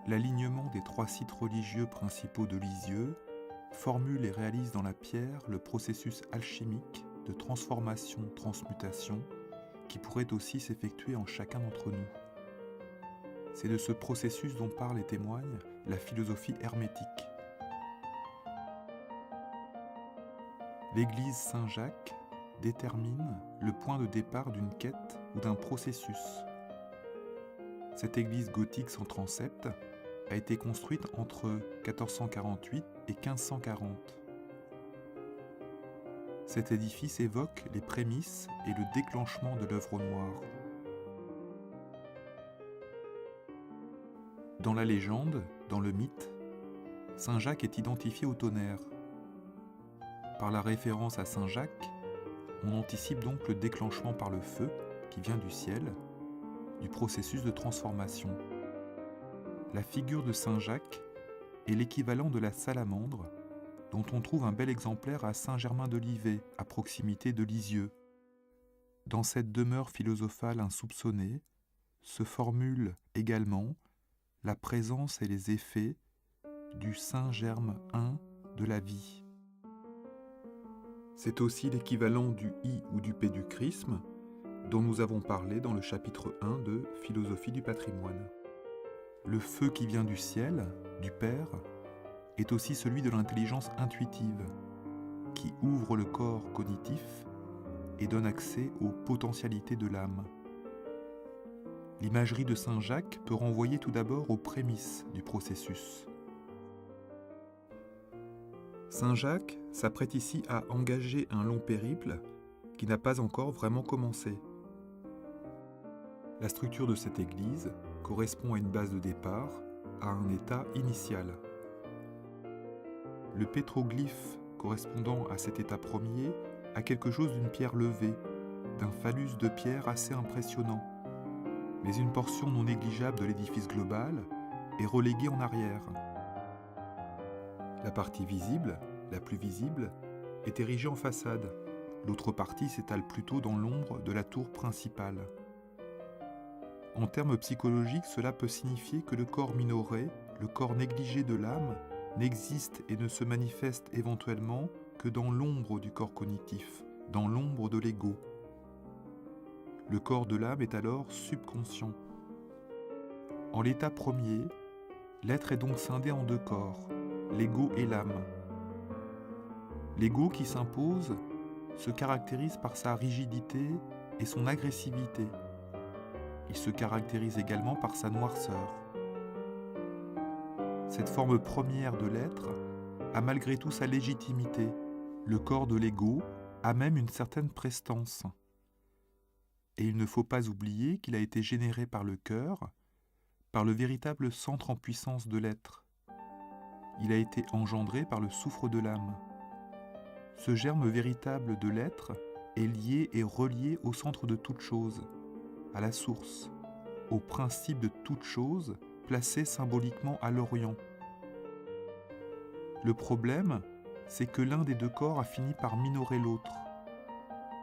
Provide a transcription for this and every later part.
l'alignement des 3 sites religieux principaux de Lisieux formule et réalise dans la pierre le processus alchimique de transformation-transmutation qui pourrait aussi s'effectuer en chacun d'entre nous. C'est de ce processus dont parle et témoigne la philosophie hermétique. L'Église Saint-Jacques détermine le point de départ d'une quête ou d'un processus. Cette église gothique sans transept a été construite entre 1448 et 1540. Cet édifice évoque les prémices et le déclenchement de l'œuvre noire. Dans la légende, dans le mythe, Saint Jacques est identifié au tonnerre. Par la référence à Saint Jacques, on anticipe donc le déclenchement par le feu, qui vient du ciel, du processus de transformation. La figure de Saint Jacques est l'équivalent de la salamandre, dont on trouve un bel exemplaire à Saint-Germain-de-Livet, à proximité de Lisieux. Dans cette demeure philosophale insoupçonnée, se formule également la présence et les effets du Saint-Germe 1 de la vie. C'est aussi l'équivalent du I ou du P du chrisme, dont nous avons parlé dans le chapitre 1 de Philosophie du patrimoine. Le feu qui vient du ciel, du Père, est aussi celui de l'intelligence intuitive, qui ouvre le corps cognitif et donne accès aux potentialités de l'âme. L'imagerie de Saint Jacques peut renvoyer tout d'abord aux prémices du processus. Saint Jacques s'apprête ici à engager un long périple qui n'a pas encore vraiment commencé. La structure de cette église correspond à une base de départ, à un état initial. Le pétroglyphe correspondant à cet état premier a quelque chose d'une pierre levée, d'un phallus de pierre assez impressionnant, mais une portion non négligeable de l'édifice global est reléguée en arrière. La partie visible, la plus visible, est érigée en façade. L'autre partie s'étale plutôt dans l'ombre de la tour principale. En termes psychologiques, cela peut signifier que le corps minoré, le corps négligé de l'âme, n'existe et ne se manifeste éventuellement que dans l'ombre du corps cognitif, dans l'ombre de l'ego. Le corps de l'âme est alors subconscient. En l'état premier, l'être est donc scindé en 2 corps, l'ego et l'âme. L'ego qui s'impose se caractérise par sa rigidité et son agressivité. Il se caractérise également par sa noirceur. Cette forme première de l'être a malgré tout sa légitimité. Le corps de l'ego a même une certaine prestance. Et il ne faut pas oublier qu'il a été généré par le cœur, par le véritable centre en puissance de l'être. Il a été engendré par le souffle de l'âme. Ce germe véritable de l'être est lié et relié au centre de toute chose, à la source, au principe de toute chose placé symboliquement à l'Orient. Le problème, c'est que l'un des 2 corps a fini par minorer l'autre.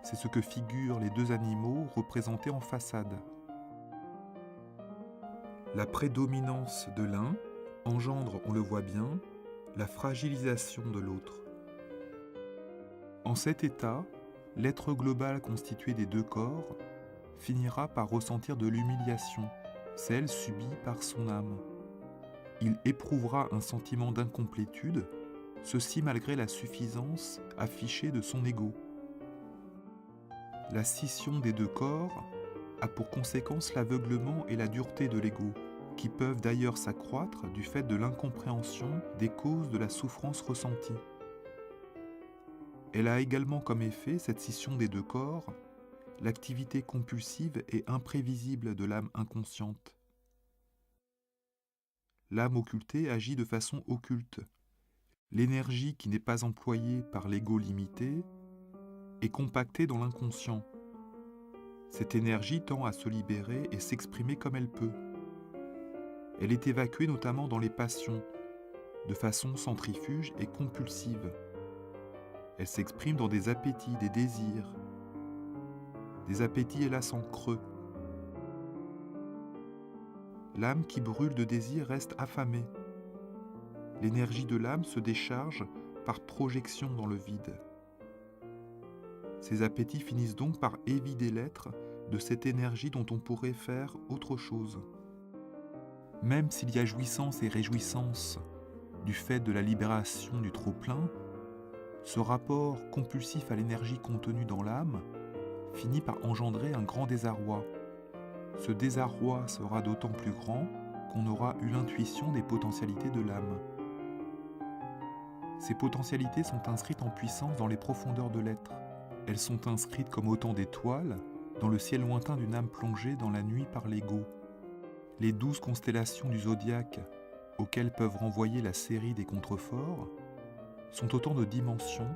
C'est ce que figurent les 2 animaux représentés en façade. La prédominance de l'un engendre, on le voit bien, la fragilisation de l'autre. En cet état, l'être global constitué des 2 corps finira par ressentir de l'humiliation, celle subie par son âme. Il éprouvera un sentiment d'incomplétude, ceci malgré la suffisance affichée de son ego. La scission des 2 corps a pour conséquence l'aveuglement et la dureté de l'ego, qui peuvent d'ailleurs s'accroître du fait de l'incompréhension des causes de la souffrance ressentie. Elle a également comme effet, cette scission des 2 corps, l'activité compulsive et imprévisible de l'âme inconsciente. L'âme occultée agit de façon occulte. L'énergie qui n'est pas employée par l'ego limité est compactée dans l'inconscient. Cette énergie tend à se libérer et s'exprimer comme elle peut. Elle est évacuée notamment dans les passions, de façon centrifuge et compulsive. Elle s'exprime dans des appétits, des désirs, des appétits hélas en creux. l'âme qui brûle de désir reste affamée. L'énergie de l'âme se décharge par projection dans le vide. Ces appétits finissent donc par évider l'être de cette énergie dont on pourrait faire autre chose. Même s'il y a jouissance et réjouissance du fait de la libération du trop-plein, ce rapport compulsif à l'énergie contenue dans l'âme finit par engendrer un grand désarroi. Ce désarroi sera d'autant plus grand qu'on aura eu l'intuition des potentialités de l'âme. Ces potentialités sont inscrites en puissance dans les profondeurs de l'être. Elles sont inscrites comme autant d'étoiles dans le ciel lointain d'une âme plongée dans la nuit par l'ego. Les 12 constellations du zodiaque, auxquelles peuvent renvoyer la série des contreforts, sont autant de dimensions,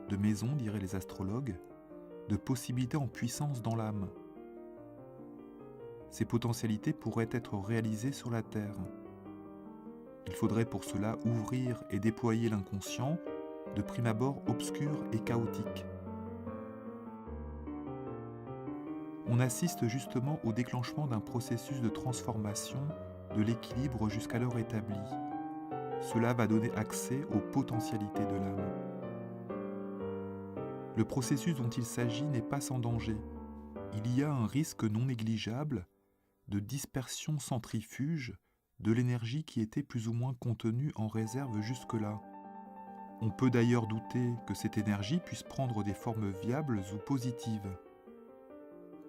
de maisons, diraient les astrologues, de possibilités en puissance dans l'âme. Ces potentialités pourraient être réalisées sur la Terre. Il faudrait pour cela ouvrir et déployer l'inconscient, de prime abord obscur et chaotique. On assiste justement au déclenchement d'un processus de transformation de l'équilibre jusqu'alors établi. Cela va donner accès aux potentialités de l'âme. Le processus dont il s'agit n'est pas sans danger. Il y a un risque non négligeable de dispersion centrifuge de l'énergie qui était plus ou moins contenue en réserve jusque-là. On peut d'ailleurs douter que cette énergie puisse prendre des formes viables ou positives.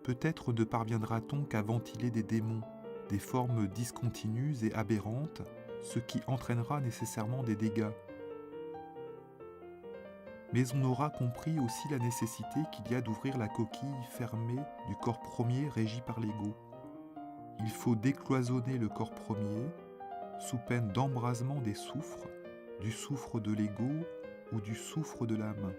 Peut-être ne parviendra-t-on qu'à ventiler des démons, des formes discontinues et aberrantes, ce qui entraînera nécessairement des dégâts. Mais on aura compris aussi la nécessité qu'il y a d'ouvrir la coquille fermée du corps premier régi par l'ego. Il faut décloisonner le corps premier, sous peine d'embrasement des soufres, du soufre de l'ego ou du soufre de l'âme.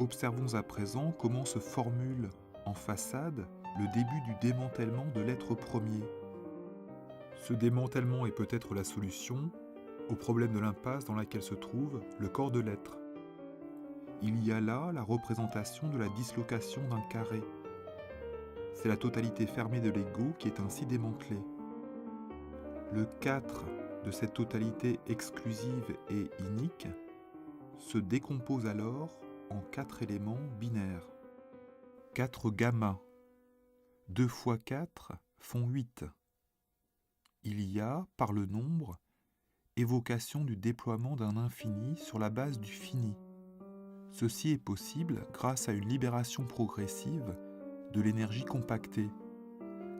Observons à présent comment se formule en façade le début du démantèlement de l'être premier. Ce démantèlement est peut-être la solution au problème de l'impasse dans laquelle se trouve le corps de l'être. Il y a là la représentation de la dislocation d'un carré. C'est la totalité fermée de l'ego qui est ainsi démantelée. Le 4 de cette totalité exclusive et inique se décompose alors en 4 éléments binaires. 4 gammas. 2 fois 4 font 8. Il y a, par le nombre, évocation du déploiement d'un infini sur la base du fini. Ceci est possible grâce à une libération progressive de l'énergie compactée,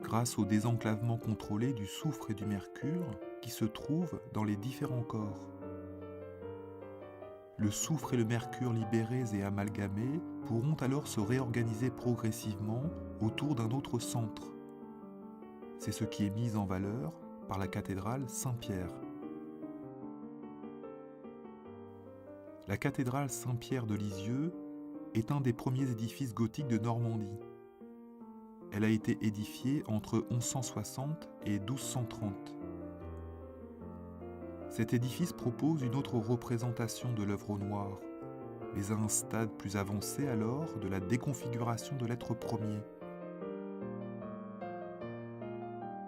grâce au désenclavement contrôlé du soufre et du mercure qui se trouvent dans les différents corps. Le soufre et le mercure libérés et amalgamés pourront alors se réorganiser progressivement autour d'un autre centre. C'est ce qui est mis en valeur par la cathédrale Saint-Pierre. La cathédrale Saint-Pierre de Lisieux est un des premiers édifices gothiques de Normandie. Elle a été édifiée entre 1160 et 1230. Cet édifice propose une autre représentation de l'œuvre au noir, mais à un stade plus avancé alors de la déconfiguration de l'être premier.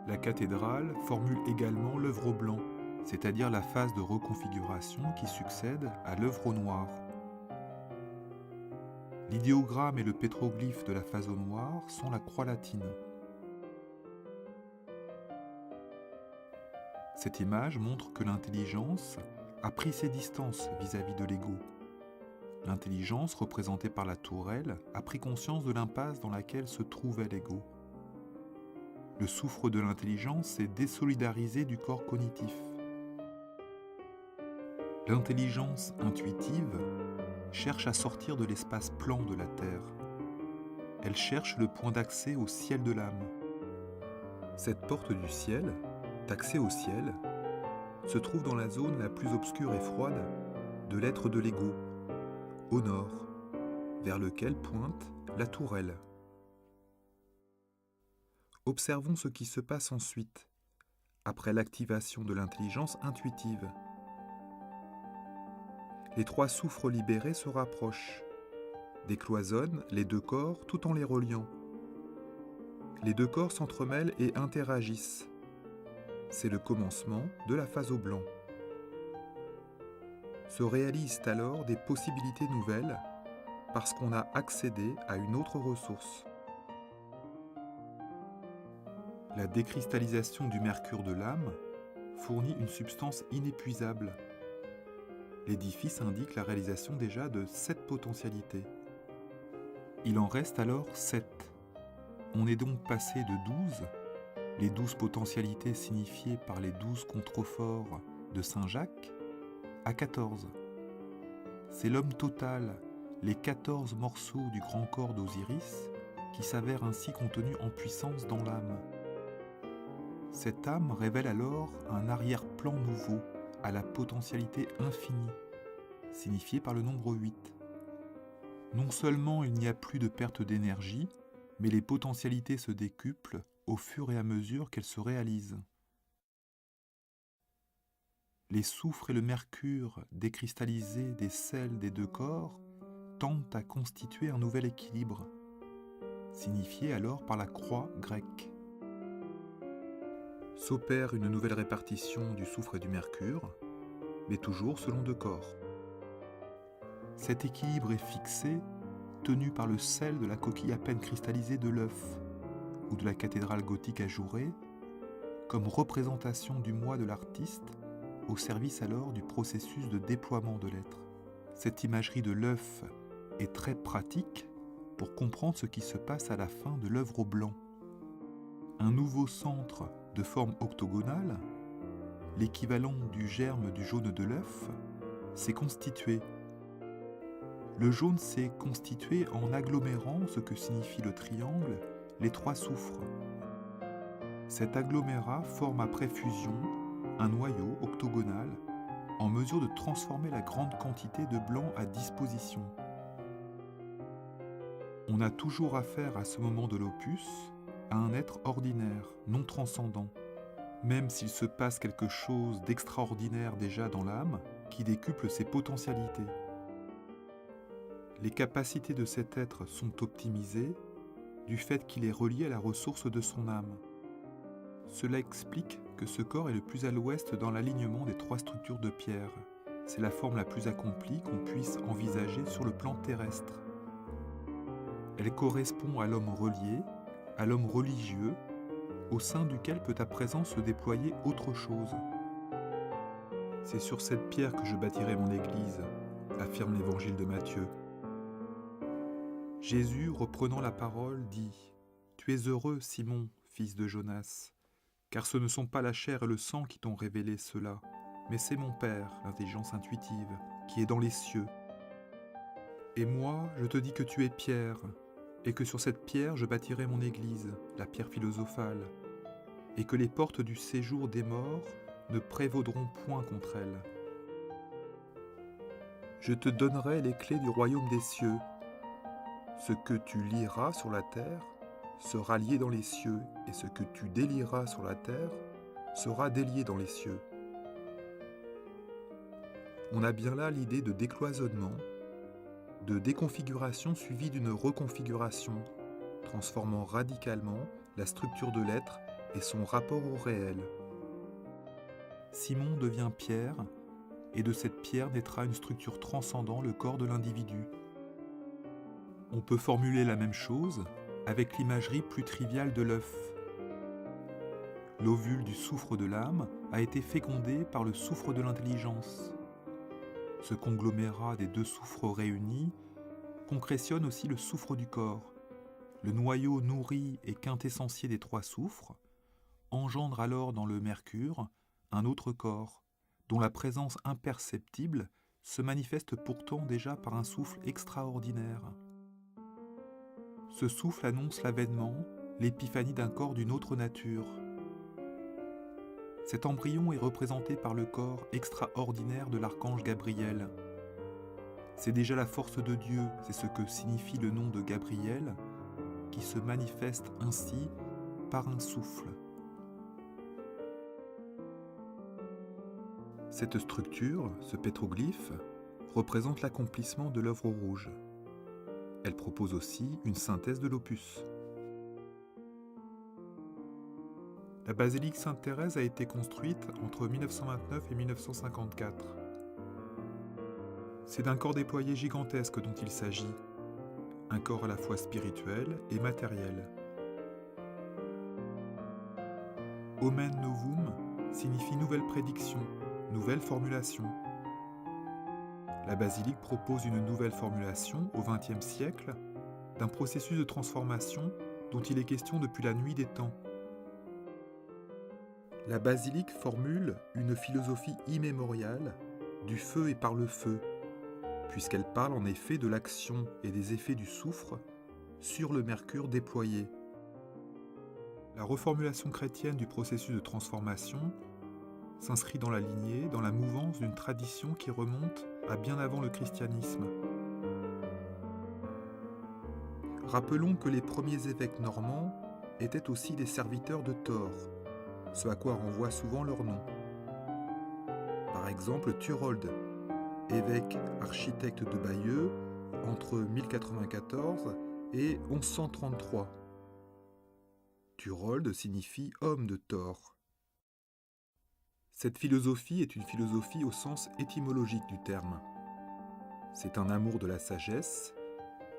La cathédrale formule également l'œuvre au blanc, c'est-à-dire la phase de reconfiguration qui succède à l'œuvre au noir. L'idéogramme et le pétroglyphe de la phase au noir sont la croix latine. Cette image montre que l'intelligence a pris ses distances vis-à-vis de l'ego. L'intelligence, représentée par la tourelle, a pris conscience de l'impasse dans laquelle se trouvait l'ego. Le soufre de l'intelligence s'est désolidarisé du corps cognitif. L'intelligence intuitive cherche à sortir de l'espace plan de la Terre. Elle cherche le point d'accès au ciel de l'âme. Cette porte du ciel, d'accès au ciel, se trouve dans la zone la plus obscure et froide de l'être de l'ego, au nord, vers lequel pointe la tourelle. Observons ce qui se passe ensuite, après l'activation de l'intelligence intuitive. Les 3 soufres libérés se rapprochent, décloisonnent les 2 corps tout en les reliant. Les deux corps s'entremêlent et interagissent. C'est le commencement de la phase au blanc. Se réalisent alors des possibilités nouvelles parce qu'on a accédé à une autre ressource. La décristallisation du mercure de l'âme fournit une substance inépuisable. L'édifice indique la réalisation déjà de 7 potentialités. Il en reste alors 7. On est donc passé de 12, les 12 potentialités signifiées par les 12 contreforts de Saint Jacques, à 14. C'est l'homme total, les 14 morceaux du grand corps d'Osiris, qui s'avèrent ainsi contenus en puissance dans l'âme. Cette âme révèle alors un arrière-plan nouveau à la potentialité infinie, signifiée par le nombre 8. Non seulement il n'y a plus de perte d'énergie, mais les potentialités se décuplent au fur et à mesure qu'elles se réalisent. Les soufres et le mercure décristallisés des sels des deux corps tendent à constituer un nouvel équilibre, signifié alors par la croix grecque. S'opère une nouvelle répartition du soufre et du mercure, mais toujours selon deux corps. Cet équilibre est fixé, tenu par le sel de la coquille à peine cristallisée de l'œuf ou de la cathédrale gothique ajourée, comme représentation du moi de l'artiste, au service alors du processus de déploiement de l'être. Cette imagerie de l'œuf est très pratique pour comprendre ce qui se passe à la fin de l'œuvre au blanc. Un nouveau centre de forme octogonale, l'équivalent du germe du jaune de l'œuf, s'est constitué. Le jaune s'est constitué en agglomérant ce que signifie le triangle, les 3 soufres. Cet agglomérat forme après fusion un noyau octogonal en mesure de transformer la grande quantité de blanc à disposition. On a toujours affaire à ce moment de l'opus à un être ordinaire, non transcendant, même s'il se passe quelque chose d'extraordinaire déjà dans l'âme qui décuple ses potentialités. Les capacités de cet être sont optimisées du fait qu'il est relié à la ressource de son âme. Cela explique que ce corps est le plus à l'ouest dans l'alignement des 3 structures de pierre. C'est la forme la plus accomplie qu'on puisse envisager sur le plan terrestre. Elle correspond à l'homme relié, à l'homme religieux, au sein duquel peut à présent se déployer autre chose. C'est sur cette pierre que je bâtirai mon église, affirme l'évangile de Matthieu. Jésus, reprenant la parole, dit « Tu es heureux, Simon, fils de Jonas, car ce ne sont pas la chair et le sang qui t'ont révélé cela, mais c'est mon Père, l'intelligence intuitive, qui est dans les cieux. Et moi, je te dis que tu es Pierre, et que sur cette pierre je bâtirai mon église, la pierre philosophale, et que les portes du séjour des morts ne prévaudront point contre elle. Je te donnerai les clés du royaume des cieux. Ce que tu lieras sur la terre sera lié dans les cieux, et ce que tu délieras sur la terre sera délié dans les cieux. » On a bien là l'idée de décloisonnement, de déconfiguration suivie d'une reconfiguration, transformant radicalement la structure de l'être et son rapport au réel. Simon devient pierre, et de cette pierre naîtra une structure transcendant le corps de l'individu. On peut formuler la même chose avec l'imagerie plus triviale de l'œuf. L'ovule du soufre de l'âme a été fécondé par le soufre de l'intelligence. Ce conglomérat des 2 soufres réunis concrétionne aussi le soufre du corps. Le noyau nourri et quintessencié des 3 soufres engendre alors dans le mercure un autre corps, dont la présence imperceptible se manifeste pourtant déjà par un souffle extraordinaire. Ce souffle annonce l'avènement, l'épiphanie d'un corps d'une autre nature. Cet embryon est représenté par le corps extraordinaire de l'archange Gabriel. C'est déjà la force de Dieu, c'est ce que signifie le nom de Gabriel, qui se manifeste ainsi par un souffle. Cette structure, ce pétroglyphe, représente l'accomplissement de l'œuvre rouge. Elle propose aussi une synthèse de l'opus. La basilique Sainte-Thérèse a été construite entre 1929 et 1954. C'est d'un corps déployé gigantesque dont il s'agit, un corps à la fois spirituel et matériel. Omen novum signifie nouvelle prédiction, nouvelle formulation. La basilique propose une nouvelle formulation au XXe siècle d'un processus de transformation dont il est question depuis la nuit des temps. La basilique formule une philosophie immémoriale du feu et par le feu, puisqu'elle parle en effet de l'action et des effets du soufre sur le mercure déployé. La reformulation chrétienne du processus de transformation s'inscrit dans la lignée, dans la mouvance d'une tradition qui remonte à bien avant le christianisme. Rappelons que les premiers évêques normands étaient aussi des serviteurs de Thor, ce à quoi renvoie souvent leur nom. Par exemple, Thurold, évêque architecte de Bayeux entre 1094 et 1133. Thurold signifie homme de Thor. Cette philosophie est une philosophie au sens étymologique du terme. C'est un amour de la sagesse,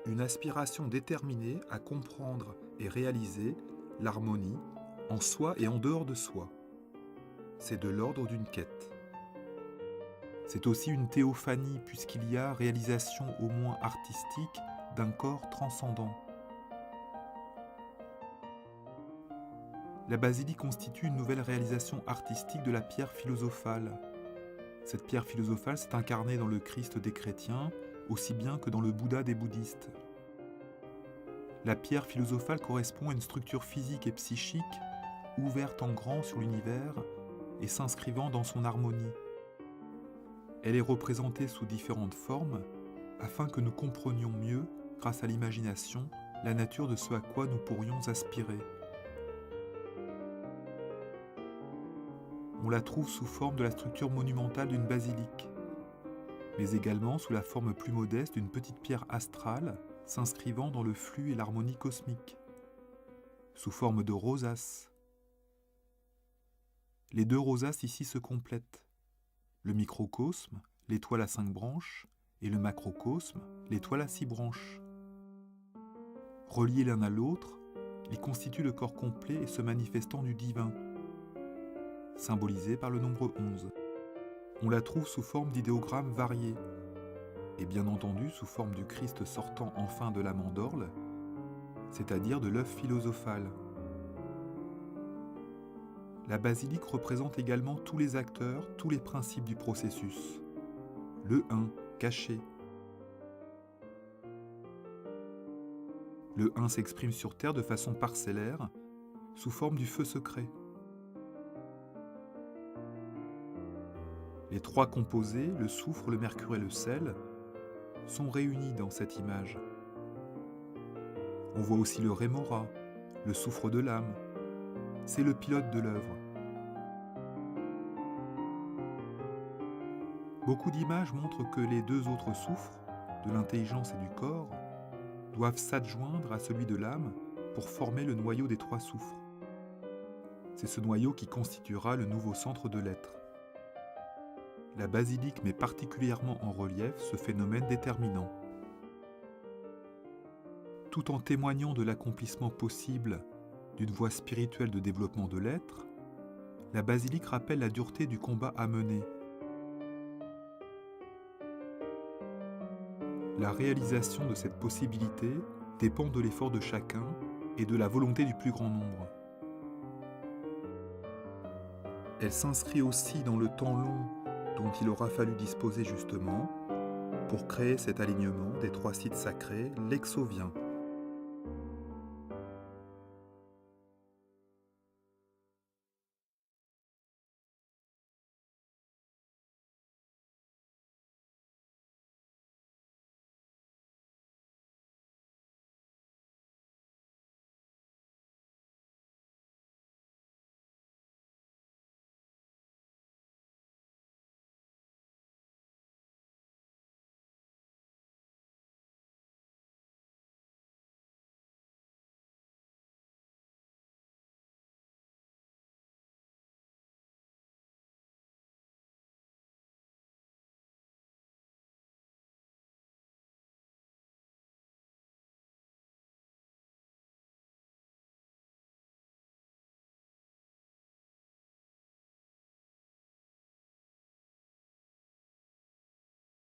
une aspiration déterminée à comprendre et réaliser l'harmonie en soi et en dehors de soi. C'est de l'ordre d'une quête. C'est aussi une théophanie puisqu'il y a réalisation au moins artistique d'un corps transcendant. La basilique constitue une nouvelle réalisation artistique de la pierre philosophale. Cette pierre philosophale s'est incarnée dans le Christ des chrétiens, aussi bien que dans le Bouddha des bouddhistes. La pierre philosophale correspond à une structure physique et psychique, ouverte en grand sur l'univers et s'inscrivant dans son harmonie. Elle est représentée sous différentes formes, afin que nous comprenions mieux, grâce à l'imagination, la nature de ce à quoi nous pourrions aspirer. On la trouve sous forme de la structure monumentale d'une basilique, mais également sous la forme plus modeste d'une petite pierre astrale s'inscrivant dans le flux et l'harmonie cosmique, sous forme de rosace. Les deux rosaces ici se complètent, le microcosme, l'étoile à 5 branches, et le macrocosme, l'étoile à 6 branches. Reliés l'un à l'autre, ils constituent le corps complet et se manifestant du divin, symbolisé par le nombre 11. On la trouve sous forme d'idéogrammes variés, et bien entendu sous forme du Christ sortant enfin de la mandorle, c'est-à-dire de l'œuf philosophal. La basilique représente également tous les acteurs, tous les principes du processus. Le 1, caché. Le 1 s'exprime sur Terre de façon parcellaire, sous forme du feu secret. Les trois composés, le soufre, le mercure et le sel, sont réunis dans cette image. On voit aussi le rémora, le soufre de l'âme. C'est le pilote de l'œuvre. Beaucoup d'images montrent que les deux autres soufres, de l'intelligence et du corps, doivent s'adjoindre à celui de l'âme pour former le noyau des trois soufres. C'est ce noyau qui constituera le nouveau centre de l'être. La basilique met particulièrement en relief ce phénomène déterminant. Tout en témoignant de l'accomplissement possible d'une voie spirituelle de développement de l'être, la basilique rappelle la dureté du combat à mener. La réalisation de cette possibilité dépend de l'effort de chacun et de la volonté du plus grand nombre. Elle s'inscrit aussi dans le temps long dont il aura fallu disposer justement pour créer cet alignement des trois sites sacrés lexoviens.